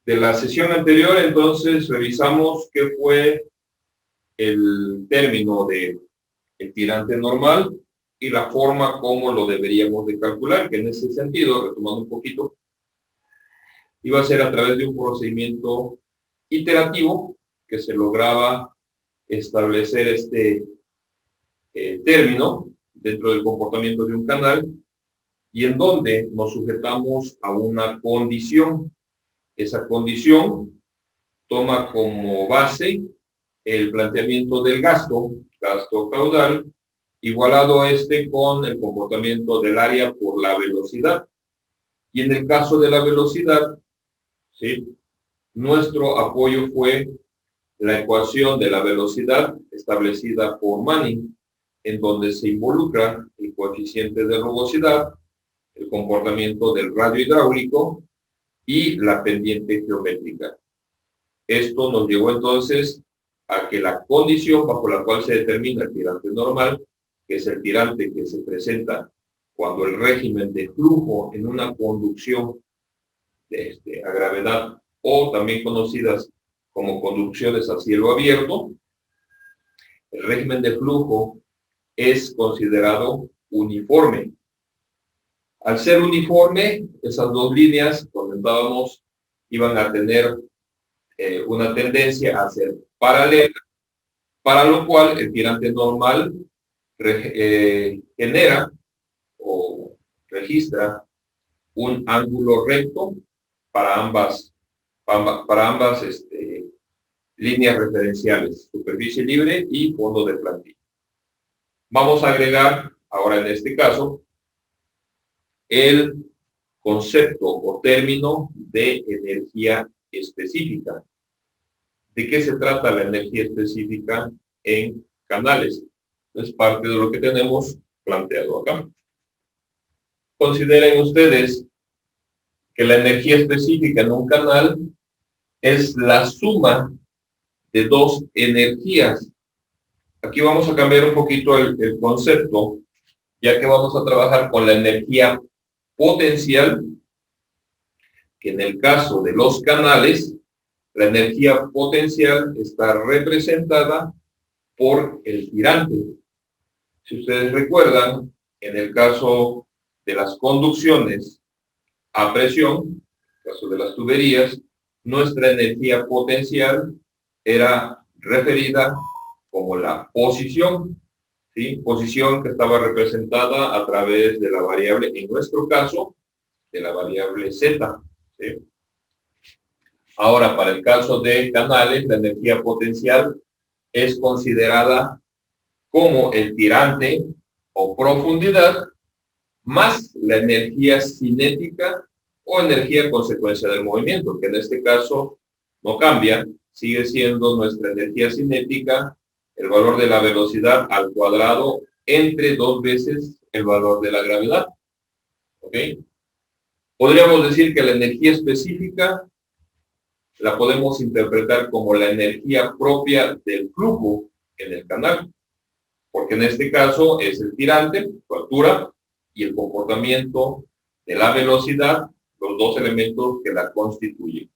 De la sesión anterior, entonces, revisamos qué fue el término de el tirante normal y la forma como lo deberíamos de calcular, que en ese sentido, retomando un poquito, iba a ser a través de un procedimiento iterativo que se lograba establecer este término dentro del comportamiento de un canal y en donde nos sujetamos a una condición. Esa condición toma como base el planteamiento del gasto caudal, igualado a con el comportamiento del área por la velocidad. Y en el caso de la velocidad, ¿sí?, nuestro apoyo fue la ecuación de la velocidad establecida por Manning, en donde se involucra el coeficiente de rugosidad, el comportamiento del radio hidráulico y la pendiente geométrica. Esto nos llevó entonces a que la condición bajo la cual se determina el tirante normal, que es el tirante que se presenta cuando el régimen de flujo en una conducción a gravedad, o también conocidas como conducciones a cielo abierto, el régimen de flujo es considerado uniforme. Al ser uniforme, esas dos líneas, comentábamos, iban a tener una tendencia a ser paralela, para lo cual el tirante normal genera o registra un ángulo recto para ambas líneas referenciales, superficie libre y fondo de plantilla. Vamos a agregar ahora en este caso el concepto o término de energía específica. ¿De qué se trata la energía específica en canales? Es parte de lo que tenemos planteado acá. Consideren ustedes que la energía específica en un canal es la suma de dos energías. Aquí vamos a cambiar un poquito el concepto, ya que vamos a trabajar con la energía potencial, que en el caso de los canales, la energía potencial está representada por el tirante. Si ustedes recuerdan, en el caso de las conducciones a presión, en el caso de las tuberías, nuestra energía potencial era referida como la posición, ¿sí? Posición que estaba representada a través de la variable, en nuestro caso, de la variable Z, ¿sí? Ahora, para el caso de canales, la energía potencial es considerada como el tirante o profundidad más la energía cinética o energía consecuencia del movimiento, que en este caso no cambia, sigue siendo nuestra energía cinética el valor de la velocidad al cuadrado entre 2 veces el valor de la gravedad. ¿Ok? Podríamos decir que la energía específica la podemos interpretar como la energía propia del flujo en el canal, porque en este caso es el tirante, su altura, y el comportamiento de la velocidad, los dos elementos que la constituyen.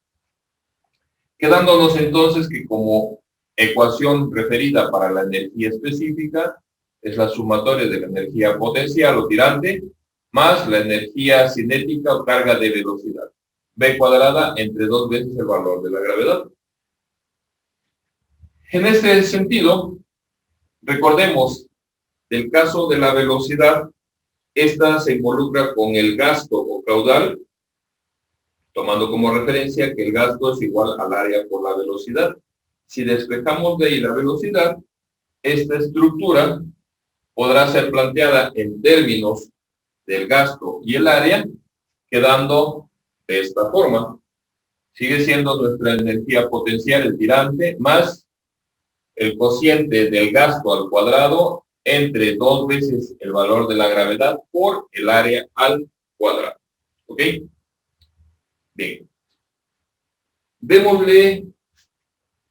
Quedándonos entonces que como ecuación referida para la energía específica es la sumatoria de la energía potencial o tirante más la energía cinética o carga de velocidad, V cuadrada entre 2 veces el valor de la gravedad. En este sentido, recordemos, del caso de la velocidad, esta se involucra con el gasto o caudal, tomando como referencia que el gasto es igual al área por la velocidad. Si despejamos de ahí la velocidad, esta estructura podrá ser planteada en términos del gasto y el área, quedando de esta forma. Sigue siendo nuestra energía potencial el tirante más el cociente del gasto al cuadrado entre 2 veces el valor de la gravedad por el área al cuadrado. ¿Ok? Bien. Démosle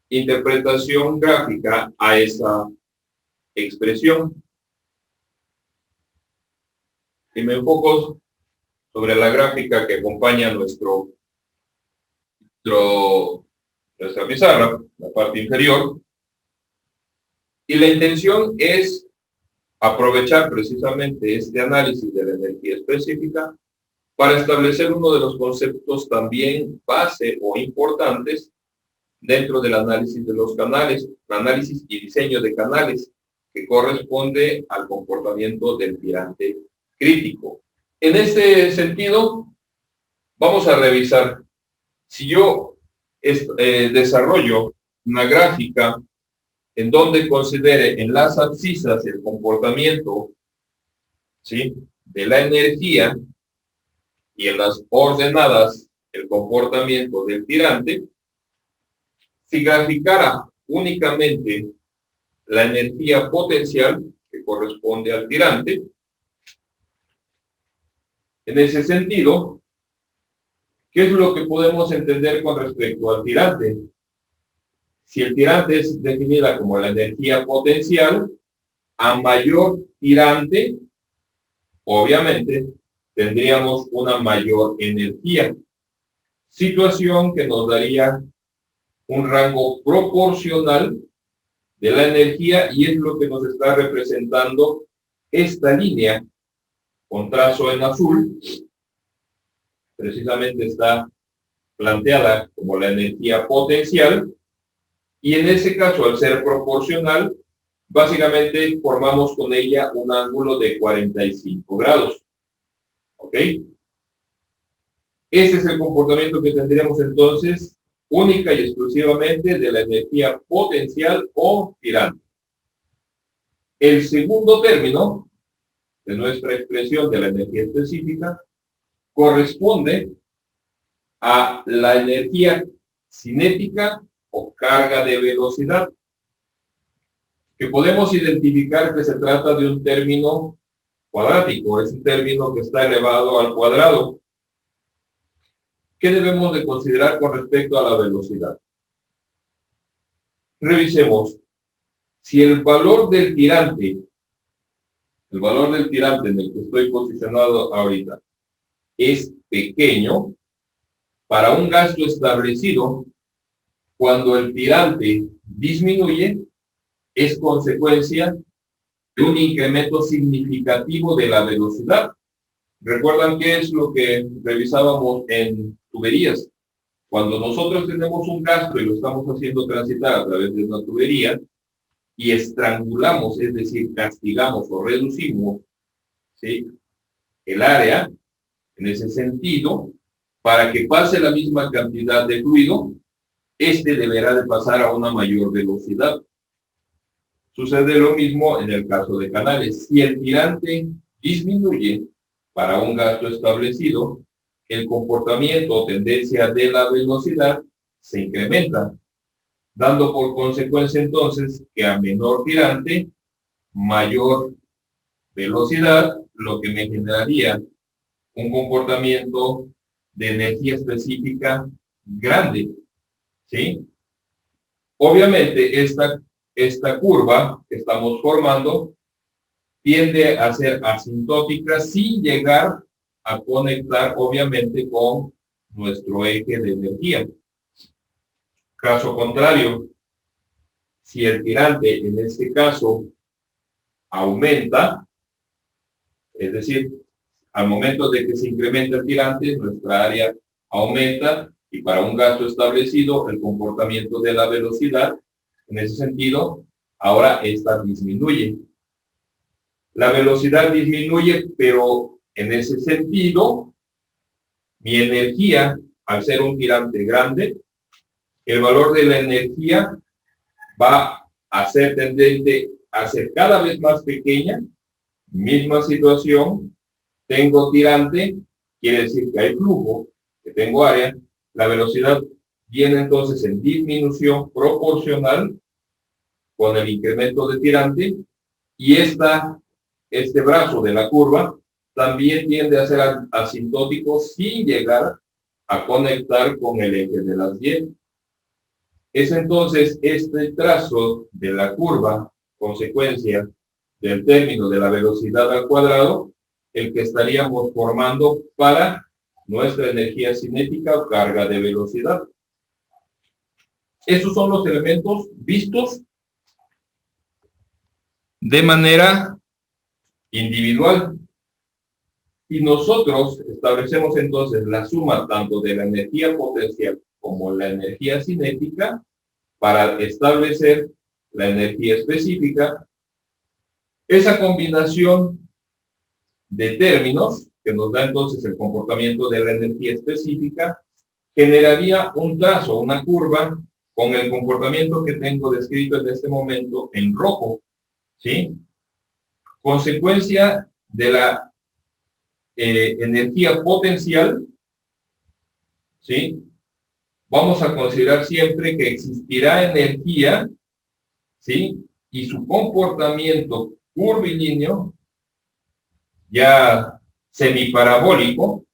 interpretación gráfica a esa expresión. Y me enfoco sobre la gráfica que acompaña nuestro nuestra pizarra, la parte inferior, y la intención es aprovechar precisamente este análisis de la energía específica para establecer uno de los conceptos también base o importantes dentro del análisis de los canales, análisis y diseño de canales, que corresponde al comportamiento del tirante crítico. En este sentido, vamos a revisar si yo desarrollo una gráfica en donde considere en las abscisas el comportamiento, ¿sí?, de la energía y en las ordenadas el comportamiento del tirante. Si graficara únicamente la energía potencial que corresponde al tirante, en ese sentido, ¿qué es lo que podemos entender con respecto al tirante? Si el tirante es definida como la energía potencial, a mayor tirante, obviamente, tendríamos una mayor energía. Situación que nos daría un rango proporcional de la energía, y es lo que nos está representando esta línea con trazo en azul. Precisamente está planteada como la energía potencial, y en ese caso, al ser proporcional, básicamente formamos con ella un ángulo de 45 grados. ¿Ok? Ese es el comportamiento que tendríamos entonces única y exclusivamente de la energía potencial o tirante. El segundo término de nuestra expresión de la energía específica corresponde a la energía cinética o carga de velocidad, que podemos identificar que se trata de un término cuadrático, es un término que está elevado al cuadrado. ¿Qué debemos de considerar con respecto a la velocidad? Revisemos. Si el valor del tirante en el que estoy posicionado ahorita, es pequeño, para un gasto establecido, cuando el tirante disminuye, es consecuencia de un incremento significativo de la velocidad. ¿Recuerdan qué es lo que revisábamos en tuberías? Cuando nosotros tenemos un gasto y lo estamos haciendo transitar a través de una tubería y estrangulamos, es decir, castigamos o reducimos, ¿sí?, el área, en ese sentido, para que pase la misma cantidad de fluido, este deberá de pasar a una mayor velocidad. Sucede lo mismo en el caso de canales. Si el tirante disminuye para un gasto establecido, el comportamiento o tendencia de la velocidad se incrementa, dando por consecuencia entonces que a menor tirante, mayor velocidad, lo que me generaría un comportamiento de energía específica grande, ¿sí? Obviamente esta curva que estamos formando tiende a ser asintótica sin llegar a conectar obviamente con nuestro eje de energía. Caso contrario, si el tirante en este caso aumenta, es decir, al momento de que se incrementa el tirante, nuestra área aumenta, y para un gasto establecido, el comportamiento de la velocidad, en ese sentido, ahora esta disminuye. La velocidad disminuye, pero en ese sentido, mi energía, al ser un tirante grande, el valor de la energía va a ser tendente a ser cada vez más pequeña. Misma situación, tengo tirante, quiere decir que hay flujo, que tengo área, la velocidad viene entonces en disminución proporcional con el incremento de tirante, y este brazo de la curva también tiende a ser asintótico sin llegar a conectar con el eje de las Y. Es entonces este trazo de la curva, consecuencia del término de la velocidad al cuadrado, el que estaríamos formando para nuestra energía cinética o carga de velocidad. Estos son los elementos vistos de manera individual. Y nosotros establecemos entonces la suma tanto de la energía potencial como la energía cinética para establecer la energía específica. Esa combinación de términos que nos da entonces el comportamiento de la energía específica generaría un trazo, una curva con el comportamiento que tengo descrito en este momento en rojo, ¿sí? Consecuencia de la energía potencial, ¿sí? Vamos a considerar siempre que existirá energía, ¿sí? Y su comportamiento curvilíneo, ya semiparabólico,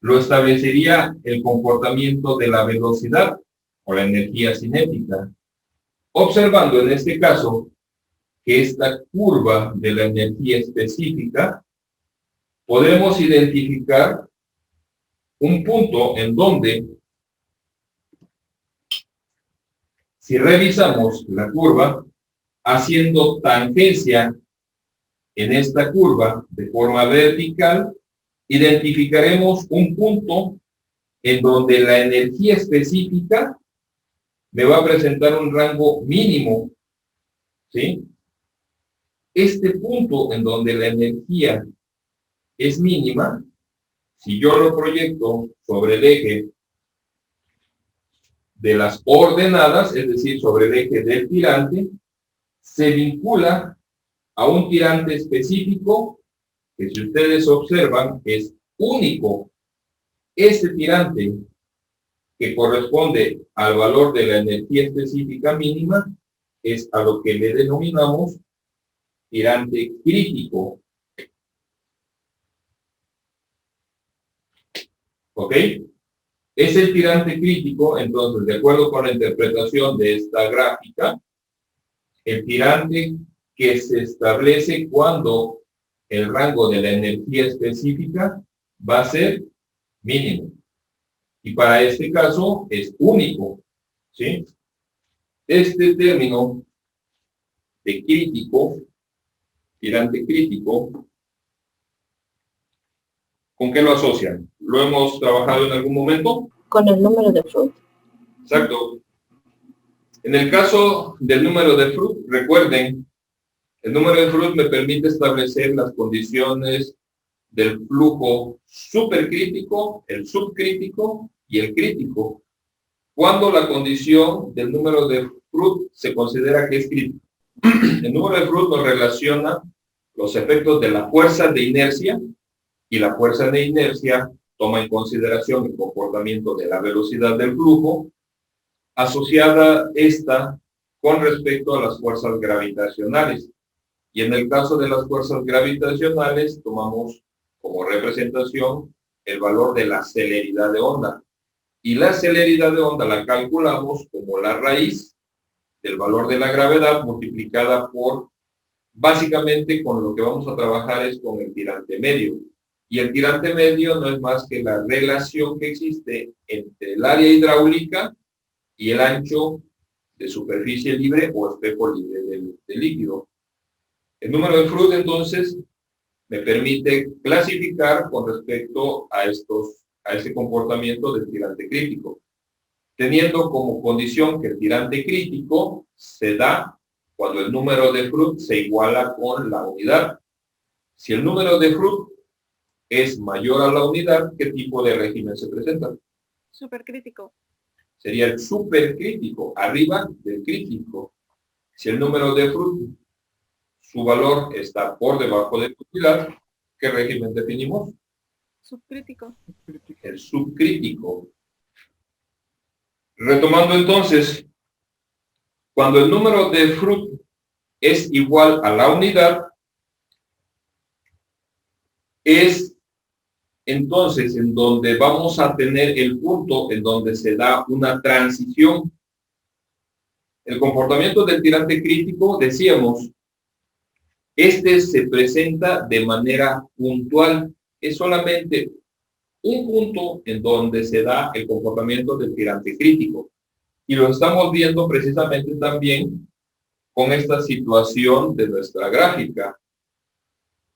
lo establecería el comportamiento de la velocidad o la energía cinética. Observando en este caso que esta curva de la energía específica, podemos identificar un punto en donde, si revisamos la curva, haciendo tangencia en esta curva de forma vertical, identificaremos un punto en donde la energía específica me va a presentar un rango mínimo, ¿sí? Este punto en donde la energía es mínima, si yo lo proyecto sobre el eje de las ordenadas, es decir, sobre el eje del tirante, se vincula a un tirante específico que, si ustedes observan, es único. Este tirante que corresponde al valor de la energía específica mínima es a lo que le denominamos tirante crítico. ¿Ok? Es el tirante crítico, entonces, de acuerdo con la interpretación de esta gráfica, el tirante que se establece cuando el rango de la energía específica va a ser mínimo. Y para este caso es único, ¿sí? Este término de crítico, tirante crítico, ¿con qué lo asocian? ¿Lo hemos trabajado en algún momento? Con el número de Freud. Exacto. En el caso del número de Freud, recuerden, el número de Freud me permite establecer las condiciones del flujo supercrítico, el subcrítico y el crítico, cuando la condición del número de Freud se considera que es crítico. El número de Freud nos relaciona los efectos de la fuerza de inercia, y la fuerza de inercia toma en consideración el comportamiento de la velocidad del flujo, asociada esta con respecto a las fuerzas gravitacionales. Y en el caso de las fuerzas gravitacionales, tomamos como representación el valor de la celeridad de onda. Y la celeridad de onda la calculamos como la raíz del valor de la gravedad multiplicada por, básicamente con lo que vamos a trabajar es con el tirante medio. Y el tirante medio no es más que la relación que existe entre el área hidráulica y el ancho de superficie libre o espejo libre del líquido. El número de Freud, entonces, me permite clasificar con respecto a ese comportamiento del tirante crítico, teniendo como condición que el tirante crítico se da cuando el número de Freud se iguala con la unidad. Si el número de Freud es mayor a la unidad, ¿qué tipo de régimen se presenta? Supercrítico. Sería el supercrítico, arriba del crítico. Si el número de Freud, su valor está por debajo de la unidad, ¿qué régimen definimos? Subcrítico. El subcrítico. Retomando entonces, cuando el número de Freud es igual a la unidad, es entonces en donde vamos a tener el punto en donde se da una transición. El comportamiento del tirante crítico, decíamos, este se presenta de manera puntual. Es solamente un punto en donde se da el comportamiento del tirante crítico. Y lo estamos viendo precisamente también con esta situación de nuestra gráfica.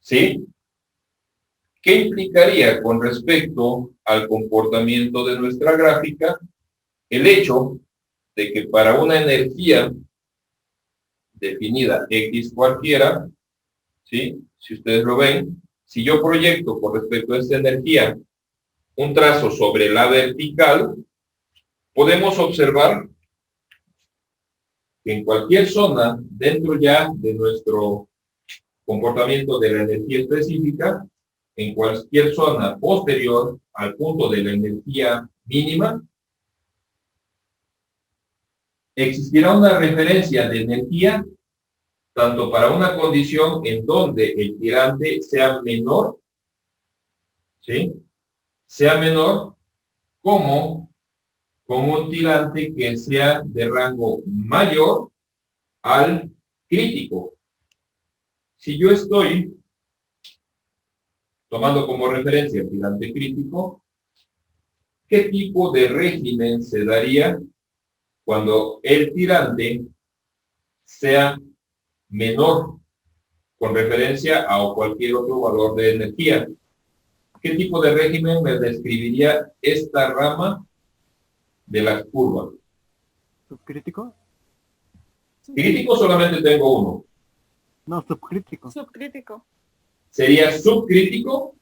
¿Sí? ¿Qué implicaría con respecto al comportamiento de nuestra gráfica el hecho de que para una energía definida X cualquiera, ¿sí? Si ustedes lo ven, si yo proyecto con respecto a esta energía un trazo sobre la vertical, podemos observar que en cualquier zona dentro ya de nuestro comportamiento de la energía específica, en cualquier zona posterior al punto de la energía mínima, existirá una referencia de energía tanto para una condición en donde el tirante sea menor, ¿sí? Sea menor, como con un tirante que sea de rango mayor al crítico. Si yo estoy tomando como referencia el tirante crítico, ¿qué tipo de régimen se daría cuando el tirante sea menor con referencia a cualquier otro valor de energía? ¿Qué tipo de régimen me describiría esta rama de la curva? ¿Subcrítico? Crítico solamente tengo uno. No, subcrítico. Subcrítico. Sería subcrítico.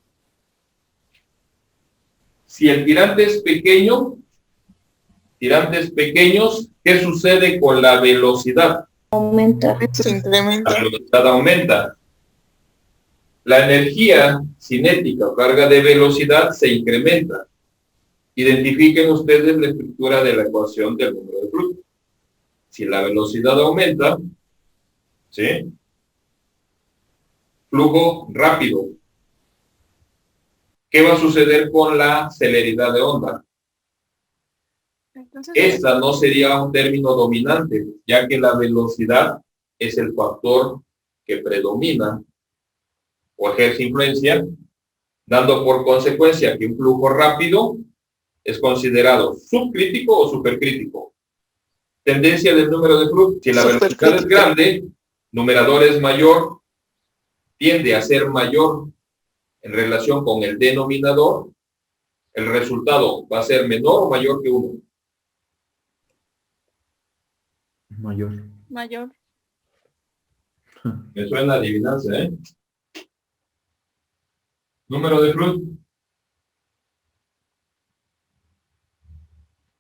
Si el tirante es pequeño, tirantes pequeños, ¿qué sucede con la velocidad? Aumenta. Se incrementa. La velocidad aumenta. La energía cinética o carga de velocidad se incrementa. Identifiquen ustedes la estructura de la ecuación del número de flujo. Si la velocidad aumenta, ¿sí? Flujo rápido. ¿Qué va a suceder con la celeridad de onda? Entonces, Esta no sería un término dominante, ya que la velocidad es el factor que predomina o ejerce influencia, dando por consecuencia que un flujo rápido es considerado subcrítico o supercrítico. Tendencia del número de flujo. Si la velocidad es grande, numerador es mayor, tiende a ser mayor en relación con el denominador, el resultado va a ser menor o mayor que 1. Mayor. mayor. Me suena adivinanza, ¿eh? Número de flujo.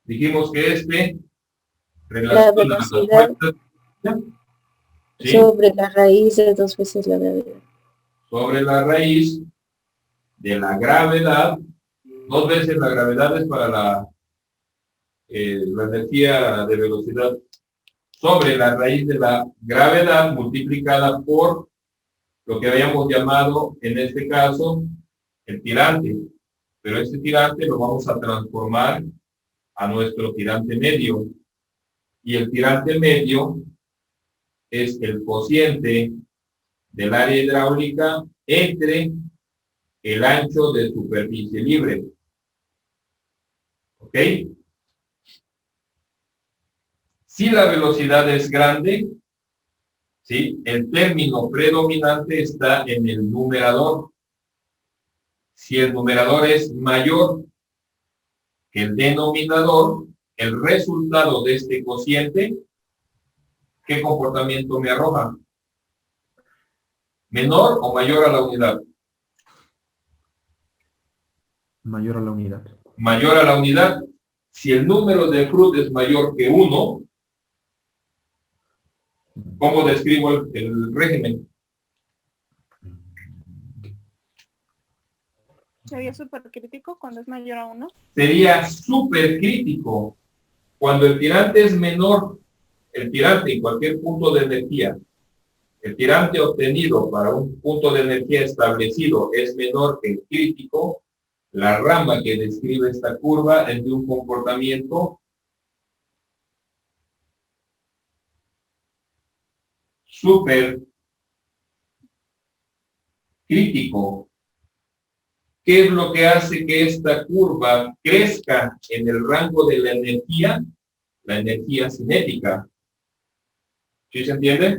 Dijimos que La velocidad ¿sí? sobre la raíz de 2 veces la gravedad. Sobre la raíz de la gravedad, 2 veces la gravedad es para la energía de velocidad, sobre la raíz de la gravedad multiplicada por lo que habíamos llamado en este caso el tirante, pero este tirante lo vamos a transformar a nuestro tirante medio, y el tirante medio es el cociente del área hidráulica entre el ancho de superficie libre. ¿Ok? Si la velocidad es grande, ¿sí? El término predominante está en el numerador. Si el numerador es mayor que el denominador, el resultado de este cociente, ¿qué comportamiento me arroja? ¿Menor o mayor a la unidad? Mayor a la unidad. Mayor a la unidad. Si el número de Freud es mayor que 1, ¿cómo describo el régimen? ¿Sería supercrítico cuando es mayor a 1? Sería supercrítico cuando el tirante es menor, el tirante en cualquier punto de energía, el tirante obtenido para un punto de energía establecido es menor que el crítico, la rama que describe esta curva es de un comportamiento super crítico. ¿Qué es lo que hace que esta curva crezca en el rango de la energía? la energía cinética. ¿Sí se entiende?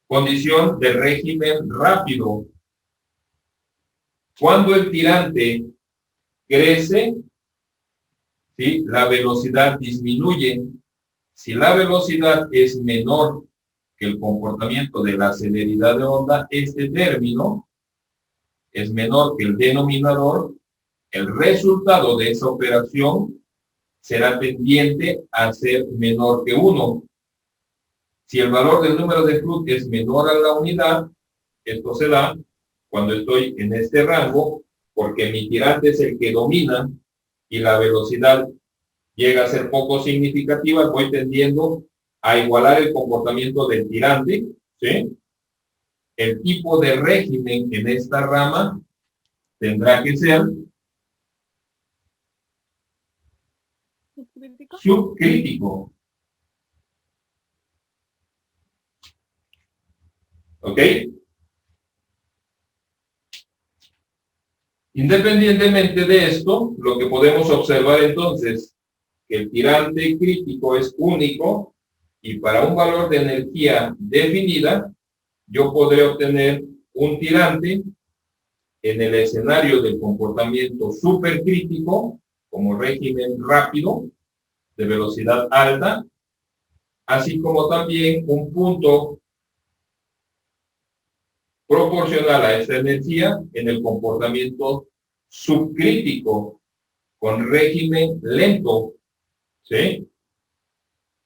Condición de régimen rápido. Cuando el tirante crece, ¿sí?, la velocidad disminuye. Si la velocidad es menor que el comportamiento de la celeridad de onda, este término es menor que el denominador. El resultado de esa operación será tendiente a ser menor que 1. Si el valor del número de Flood es menor a la unidad, esto se da cuando estoy en este rango, porque mi tirante es el que domina y la velocidad llega a ser poco significativa, voy tendiendo a igualar el comportamiento del tirante, ¿sí? El tipo de régimen en esta rama tendrá que ser subcrítico. ¿Ok? Independientemente de esto, lo que podemos observar entonces, que el tirante crítico es único y para un valor de energía definida, yo podré obtener un tirante en el escenario del comportamiento supercrítico, como régimen rápido, de velocidad alta, así como también un punto proporcional a esta energía en el comportamiento subcrítico, con régimen lento, ¿sí?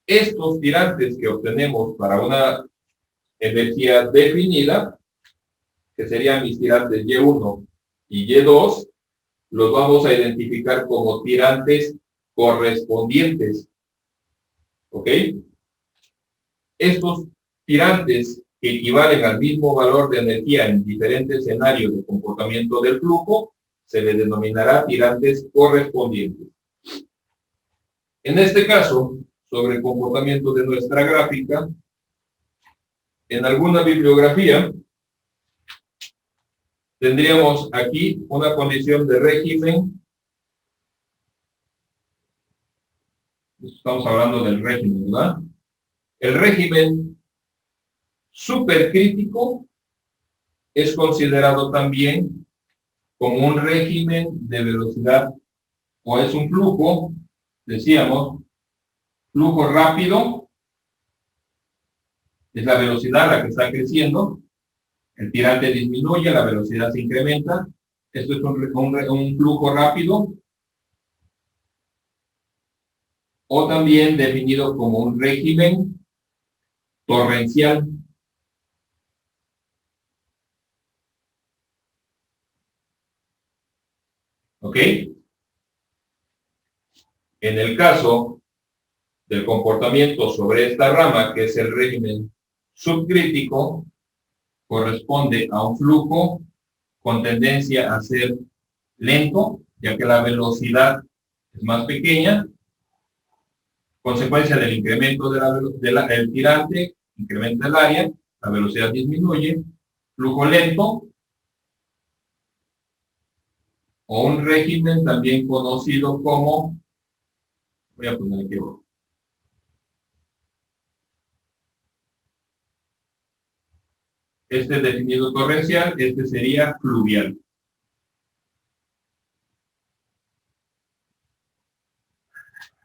Estos tirantes que obtenemos para una energía definida, que serían mis tirantes Y1 y Y2, los vamos a identificar como tirantes correspondientes. ¿Ok? Estos tirantes que equivalen al mismo valor de energía en diferentes escenarios de comportamiento del flujo, se les denominará tirantes correspondientes. En este caso, sobre el comportamiento de nuestra gráfica, en alguna bibliografía, tendríamos aquí una condición de régimen. Estamos hablando del régimen, ¿verdad? El régimen supercrítico es considerado también como un régimen de velocidad, o es un flujo, decíamos, flujo rápido, es la velocidad a la que está creciendo, el tirante disminuye, la velocidad se incrementa, esto es un flujo rápido, o también definido como un régimen torrencial. ¿Ok? En el caso del comportamiento sobre esta rama, que es el régimen subcrítico, corresponde a un flujo con tendencia a ser lento, ya que la velocidad es más pequeña, consecuencia del incremento del tirante, incrementa el área, la velocidad disminuye, flujo lento, o un régimen también conocido como, voy a poner aquí abajo, este es definido torrencial, este sería fluvial.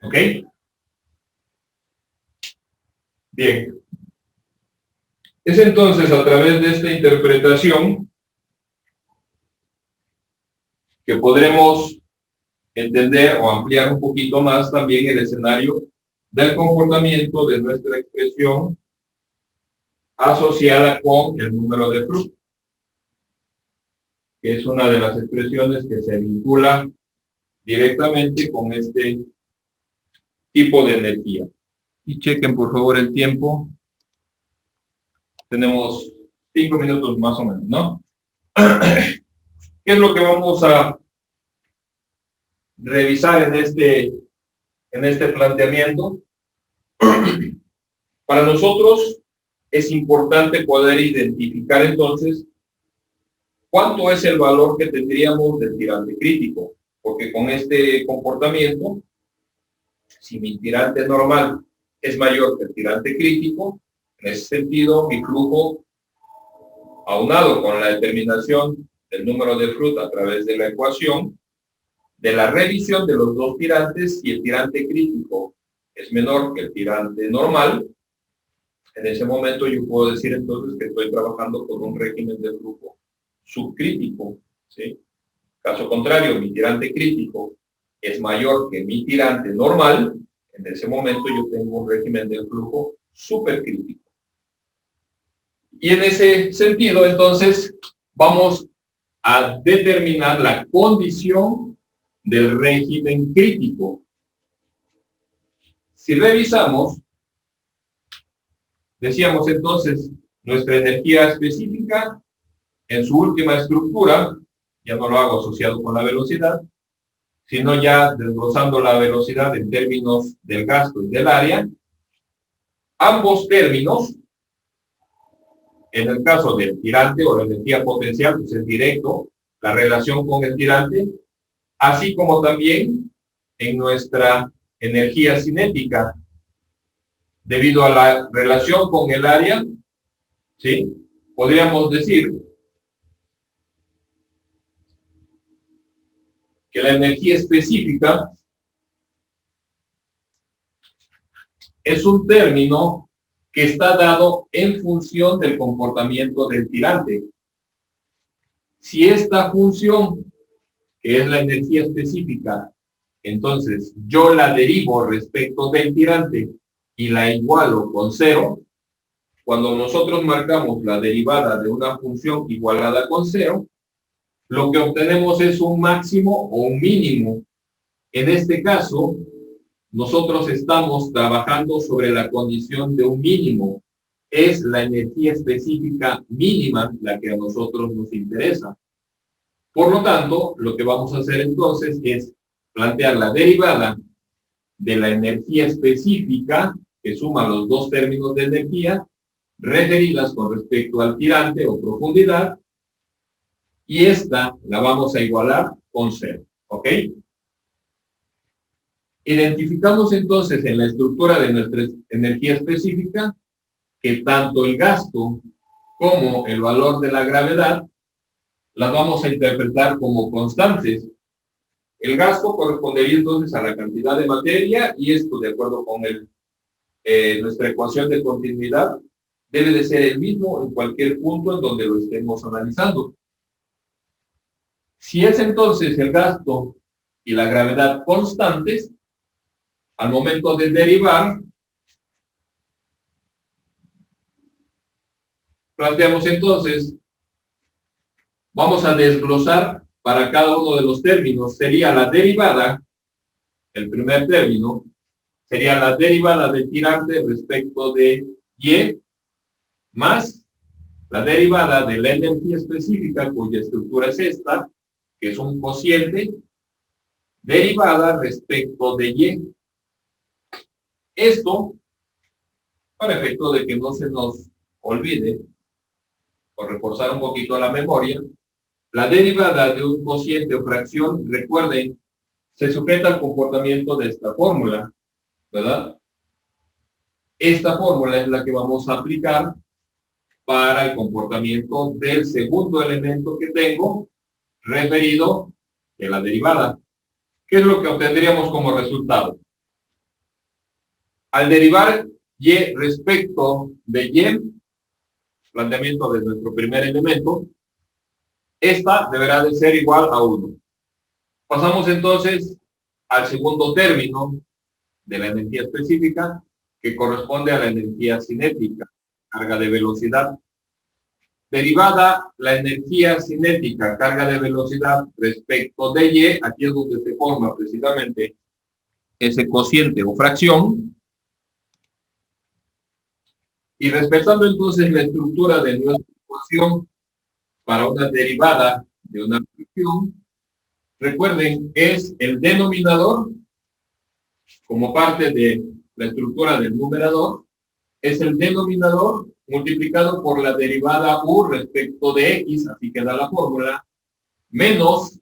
¿Ok? Bien. Es entonces a través de esta interpretación que podremos entender o ampliar un poquito más también el escenario del comportamiento de nuestra expresión asociada con el número de Flood, que es una de las expresiones que se vincula directamente con este tipo de energía. Y chequen por favor el tiempo. Tenemos 5 minutos más o menos, ¿no? ¿Qué es lo que vamos a revisar en este planteamiento? Para nosotros es importante poder identificar entonces cuánto es el valor que tendríamos del tirante crítico, porque con este comportamiento Si mi tirante normal es mayor que el tirante crítico, en ese sentido, mi flujo, aunado con la determinación del número de Fruit a través de la ecuación, de la revisión de los dos tirantes, si el tirante crítico es menor que el tirante normal, en ese momento yo puedo decir entonces que estoy trabajando con un régimen de flujo subcrítico, ¿sí? Caso contrario, mi tirante crítico es mayor que mi tirante normal, en ese momento yo tengo un régimen de flujo supercrítico. Y en ese sentido, entonces, vamos a determinar la condición del régimen crítico. Si revisamos, decíamos entonces, nuestra energía específica en su última estructura, ya no lo hago asociado con la velocidad, sino ya desglosando la velocidad en términos del gasto y del área. Ambos términos, en el caso del tirante o la energía potencial, pues es directo, la relación con el tirante, así como también en nuestra energía cinética, debido a la relación con el área, ¿sí? Podríamos decir que la energía específica es un término que está dado en función del comportamiento del tirante. Si esta función, que es la energía específica, entonces yo la derivo respecto del tirante y la igualo con 0, cuando nosotros marcamos la derivada de una función igualada con 0, lo que obtenemos es un máximo o un mínimo. En este caso, nosotros estamos trabajando sobre la condición de un mínimo. Es la energía específica mínima la que a nosotros nos interesa. Por lo tanto, lo que vamos a hacer entonces es plantear la derivada de la energía específica que suma los dos términos de energía referidas con respecto al tirante o profundidad, y esta la vamos a igualar con 0, ¿ok? Identificamos entonces en la estructura de nuestra energía específica que tanto el gasto como el valor de la gravedad las vamos a interpretar como constantes. El gasto correspondería entonces a la cantidad de materia, y esto, de acuerdo con nuestra ecuación de continuidad, debe de ser el mismo en cualquier punto en donde lo estemos analizando. Si es entonces el gasto y la gravedad constantes, al momento de derivar, planteamos entonces, vamos a desglosar para cada uno de los términos. Sería la derivada, el primer término, sería la derivada del tirante respecto de Y, más la derivada de la energía específica, cuya estructura es esta, que es un cociente, derivada respecto de Y. Esto, para efecto de que no se nos olvide, por reforzar un poquito la memoria, la derivada de un cociente o fracción, recuerden, se sujeta al comportamiento de esta fórmula, ¿verdad? Esta fórmula es la que vamos a aplicar para el comportamiento del segundo elemento que tengo, referido de la derivada. ¿Qué es lo que obtendríamos como resultado? Al derivar Y respecto de Y, planteamiento de nuestro primer elemento, esta deberá de ser igual a 1. Pasamos entonces al segundo término de la energía específica, que corresponde a la energía cinética, carga de velocidad. Derivada la energía cinética, carga de velocidad respecto de Y, aquí es donde se forma precisamente ese cociente o fracción. Y respetando entonces la estructura de nuestra ecuación para una derivada de una fracción, recuerden, es el denominador, como parte de la estructura del numerador, es el denominador multiplicado por la derivada u respecto de x, así queda la fórmula, menos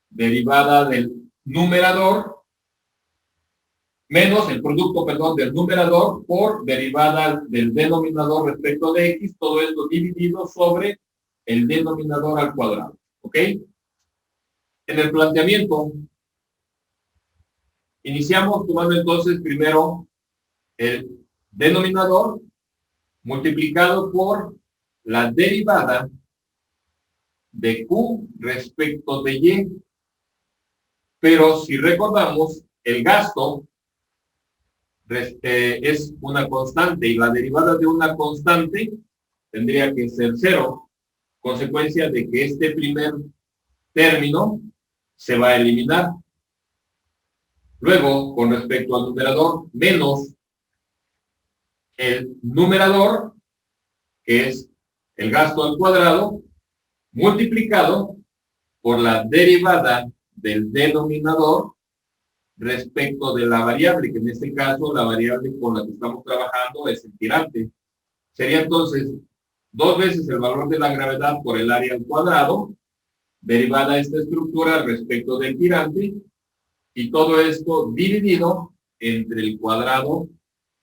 derivada del numerador menos el producto, perdón, del numerador por derivada del denominador respecto de x, todo esto dividido sobre el denominador al cuadrado, ¿ok? En el planteamiento, iniciamos tomando entonces primero el denominador multiplicado por la derivada de q respecto de y. Pero si recordamos, el gasto es una constante y la derivada de una constante tendría que ser 0, consecuencia de que este primer término se va a eliminar. Luego, con respecto al numerador, menos el numerador, que es el gasto al cuadrado, multiplicado por la derivada del denominador respecto de la variable, que en este caso la variable con la que estamos trabajando es el tirante. Sería entonces 2 veces el valor de la gravedad por el área al cuadrado, derivada esta estructura respecto del tirante, y todo esto dividido entre el cuadrado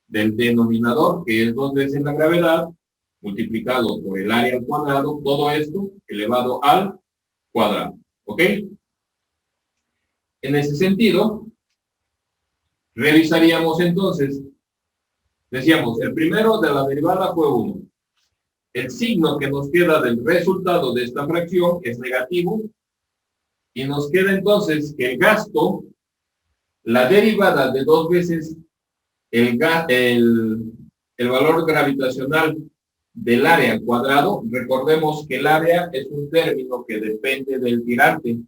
del denominador, que es 2 veces la gravedad, multiplicado por el área al cuadrado, todo esto elevado al cuadrado. ¿Ok? En ese sentido, revisaríamos entonces, decíamos, el primero de la derivada fue 1. El signo que nos queda del resultado de esta fracción es negativo, y nos queda entonces que el gasto, la derivada de 2 veces el valor gravitacional del área al cuadrado. Recordemos que el área es un término que depende del tirante.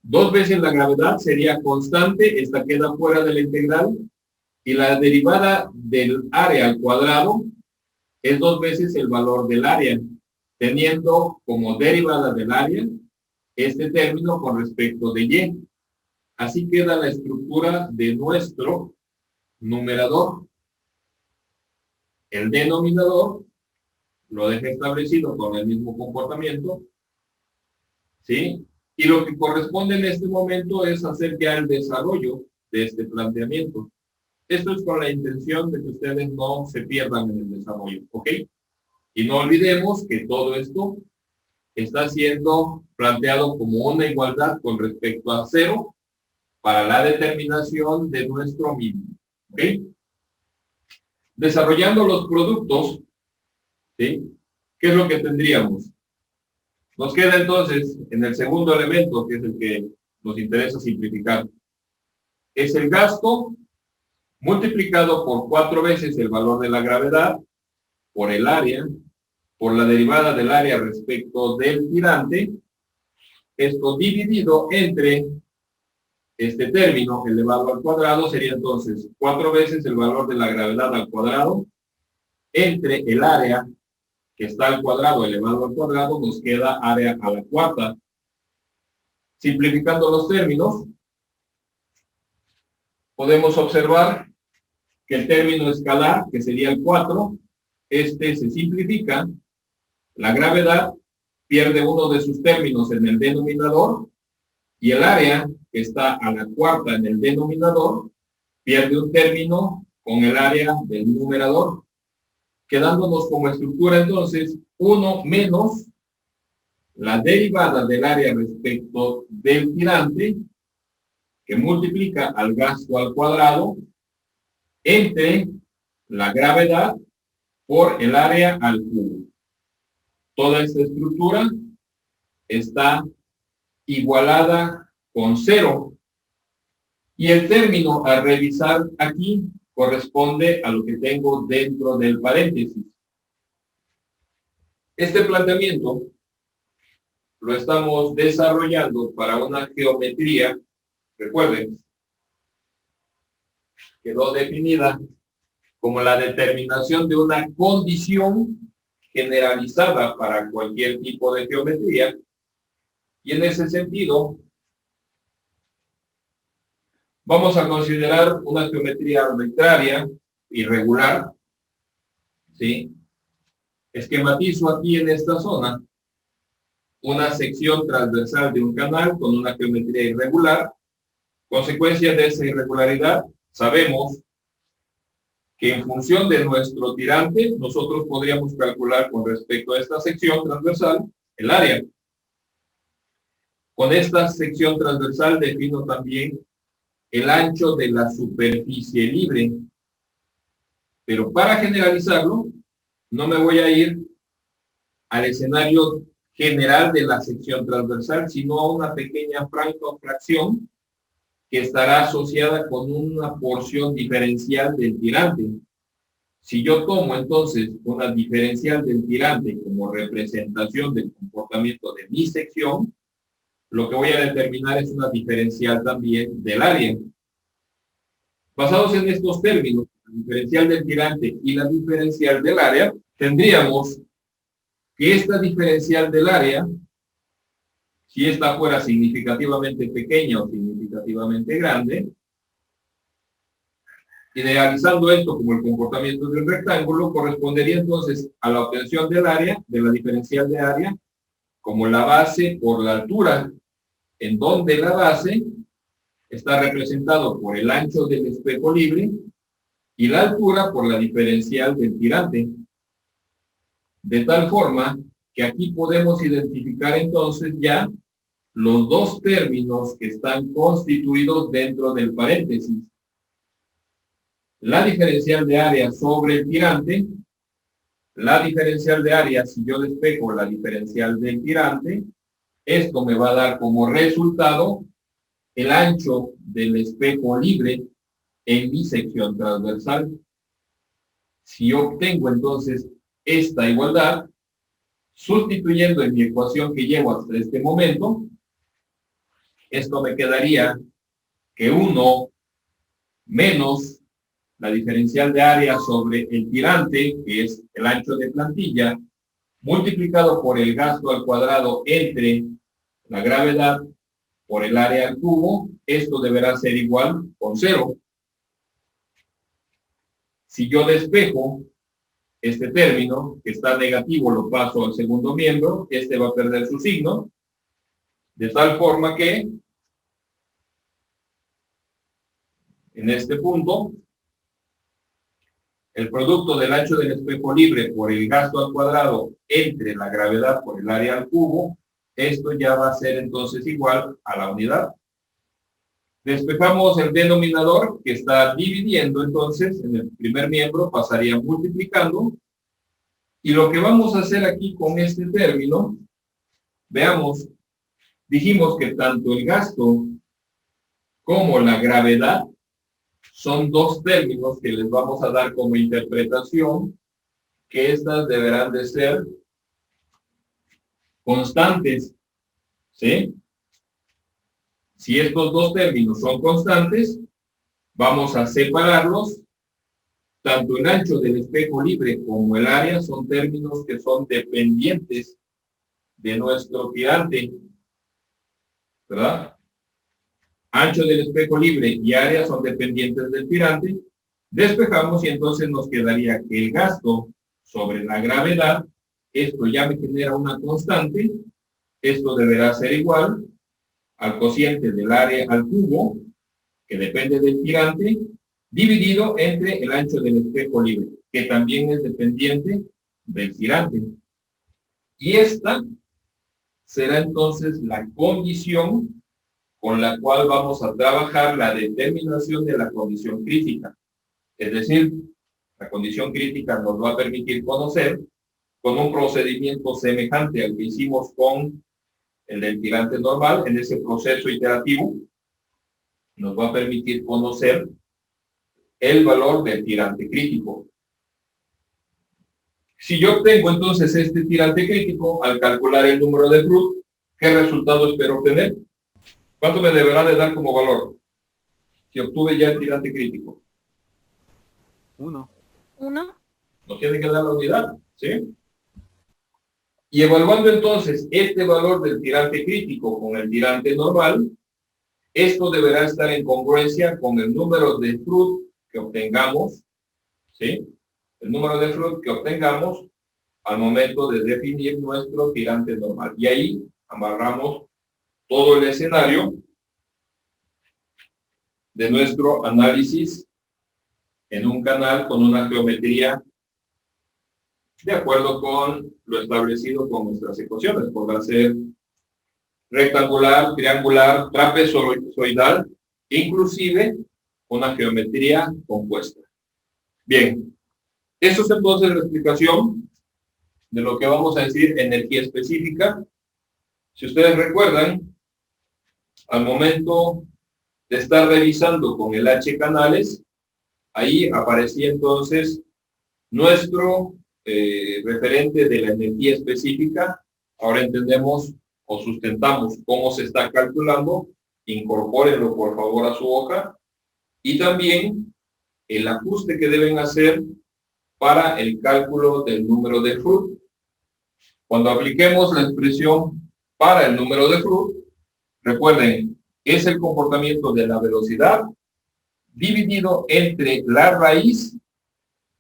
2 veces la gravedad sería constante, esta queda fuera de la integral, y la derivada del área al cuadrado es 2 veces el valor del área, teniendo como derivada del área este término con respecto de y. Así queda la estructura de nuestro numerador. El denominador lo deja establecido con el mismo comportamiento, ¿sí? Y lo que corresponde en este momento es hacer ya el desarrollo de este planteamiento. Esto es con la intención de que ustedes no se pierdan en el desarrollo, ¿ok? Y no olvidemos que todo esto está siendo planteado como una igualdad con respecto a 0 para la determinación de nuestro mínimo, ¿ok? Desarrollando los productos, ¿sí? ¿Qué es lo que tendríamos? Nos queda entonces, en el segundo elemento, que es el que nos interesa simplificar, es el gasto multiplicado por 4 veces el valor de la gravedad, por el área, por la derivada del área respecto del tirante, esto dividido entre este término elevado al cuadrado, sería entonces 4 veces el valor de la gravedad al cuadrado, entre el área que está al cuadrado elevado al cuadrado, nos queda área a la cuarta. Simplificando los términos, podemos observar que el término escalar, que sería el 4, este se simplifica, la gravedad pierde uno de sus términos en el denominador, y el área, que está a la cuarta en el denominador, pierde un término con el área del numerador, quedándonos como estructura entonces 1 menos la derivada del área respecto del tirante, que multiplica al gasto al cuadrado, entre la gravedad por el área al cubo. Toda esta estructura está igualada con 0. Y el término a revisar aquí corresponde a lo que tengo dentro del paréntesis. Este planteamiento lo estamos desarrollando para una geometría, recuerden, quedó definida como la determinación de una condición generalizada para cualquier tipo de geometría, y en ese sentido vamos a considerar una geometría arbitraria, irregular, ¿sí? Esquematizo aquí en esta zona una sección transversal de un canal con una geometría irregular, Consecuencia de esa irregularidad, sabemos que en función de nuestro tirante, nosotros podríamos calcular con respecto a esta sección transversal el área. Con esta sección transversal defino también el ancho de la superficie libre. Pero para generalizarlo, no me voy a ir al escenario general de la sección transversal, sino a una pequeña franja o fracción que estará asociada con una porción diferencial del tirante. Si yo tomo entonces una diferencial del tirante como representación del comportamiento de mi sección, lo que voy a determinar es una diferencial también del área. Basados en estos términos, la diferencial del tirante y la diferencial del área, tendríamos que esta diferencial del área, si esta fuera significativamente pequeña o significativamente grande, idealizando esto como el comportamiento del rectángulo, correspondería entonces a la obtención del área, de la diferencial de área, como la base por la altura, en donde la base está representado por el ancho del espejo libre y la altura por la diferencial del tirante. De tal forma que aquí podemos identificar entonces ya los dos términos que están constituidos dentro del paréntesis. La diferencial de área sobre el tirante, la diferencial de área si yo despejo la diferencial del tirante, esto me va a dar como resultado el ancho del espejo libre en mi sección transversal. Si obtengo entonces esta igualdad, sustituyendo en mi ecuación que llevo hasta este momento, esto me quedaría que 1 menos la diferencial de área sobre el tirante, que es el ancho de plantilla, multiplicado por el gasto al cuadrado entre la gravedad por el área al cubo, esto deberá ser igual con 0. Si yo despejo este término, que está negativo, lo paso al segundo miembro, este va a perder su signo, de tal forma que en este punto, el producto del ancho del espejo libre por el gasto al cuadrado entre la gravedad por el área al cubo, esto ya va a ser entonces igual a la unidad. Despejamos el denominador que está dividiendo, entonces en el primer miembro pasaría multiplicando. Y lo que vamos a hacer aquí con este término, veamos, dijimos que tanto el gasto como la gravedad son dos términos que les vamos a dar como interpretación, que estas deberán de ser constantes, ¿sí? Si estos dos términos son constantes, vamos a separarlos. Tanto el ancho del espejo libre como el área son términos que son dependientes de nuestro tirante, ¿verdad? Ancho del espejo libre y área son dependientes del tirante. Despejamos y entonces nos quedaría que el gasto sobre la gravedad, esto ya me genera una constante, esto deberá ser igual al cociente del área al cubo, que depende del tirante, dividido entre el ancho del espejo libre, que también es dependiente del tirante. Y esta será entonces la condición con la cual vamos a trabajar la determinación de la condición crítica. Es decir, la condición crítica nos va a permitir conocer, con un procedimiento semejante al que hicimos con el del tirante normal, en ese proceso iterativo, nos va a permitir conocer el valor del tirante crítico. Si yo obtengo entonces este tirante crítico, al calcular el número de Froude, ¿qué resultado espero obtener? ¿Cuánto me deberá de dar como valor? Si obtuve ya el tirante crítico. 1. Nos tiene que dar la unidad, ¿sí? Y evaluando entonces este valor del tirante crítico con el tirante normal, esto deberá estar en congruencia con el número de Froude que obtengamos, ¿sí? El número de Froude que obtengamos al momento de definir nuestro tirante normal. Y ahí amarramos todo el escenario de nuestro análisis en un canal con una geometría de acuerdo con lo establecido con nuestras ecuaciones. Podrá ser rectangular, triangular, trapezoidal, inclusive una geometría compuesta. Bien, eso es entonces la explicación de lo que vamos a decir energía específica. Si ustedes recuerdan, al momento de estar revisando con el H canales, ahí aparecía entonces nuestro referente de la energía específica. Ahora entendemos o sustentamos cómo se está calculando. Incorpórenlo por favor a su hoja. Y también el ajuste que deben hacer para el cálculo del número de Froude. Cuando apliquemos la expresión para el número de Froude, recuerden, es el comportamiento de la velocidad dividido entre la raíz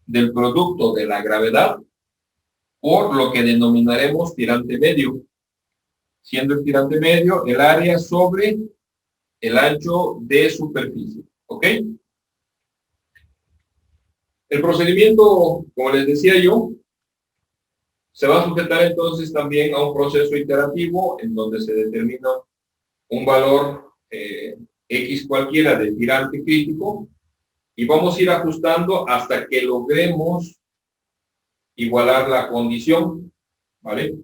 del producto de la gravedad por lo que denominaremos tirante medio, siendo el tirante medio el área sobre el ancho de superficie. ¿Ok? El procedimiento, como les decía yo, se va a sujetar entonces también a un proceso iterativo en donde se determina un valor X cualquiera de tirante crítico y vamos a ir ajustando hasta que logremos igualar la condición, ¿vale?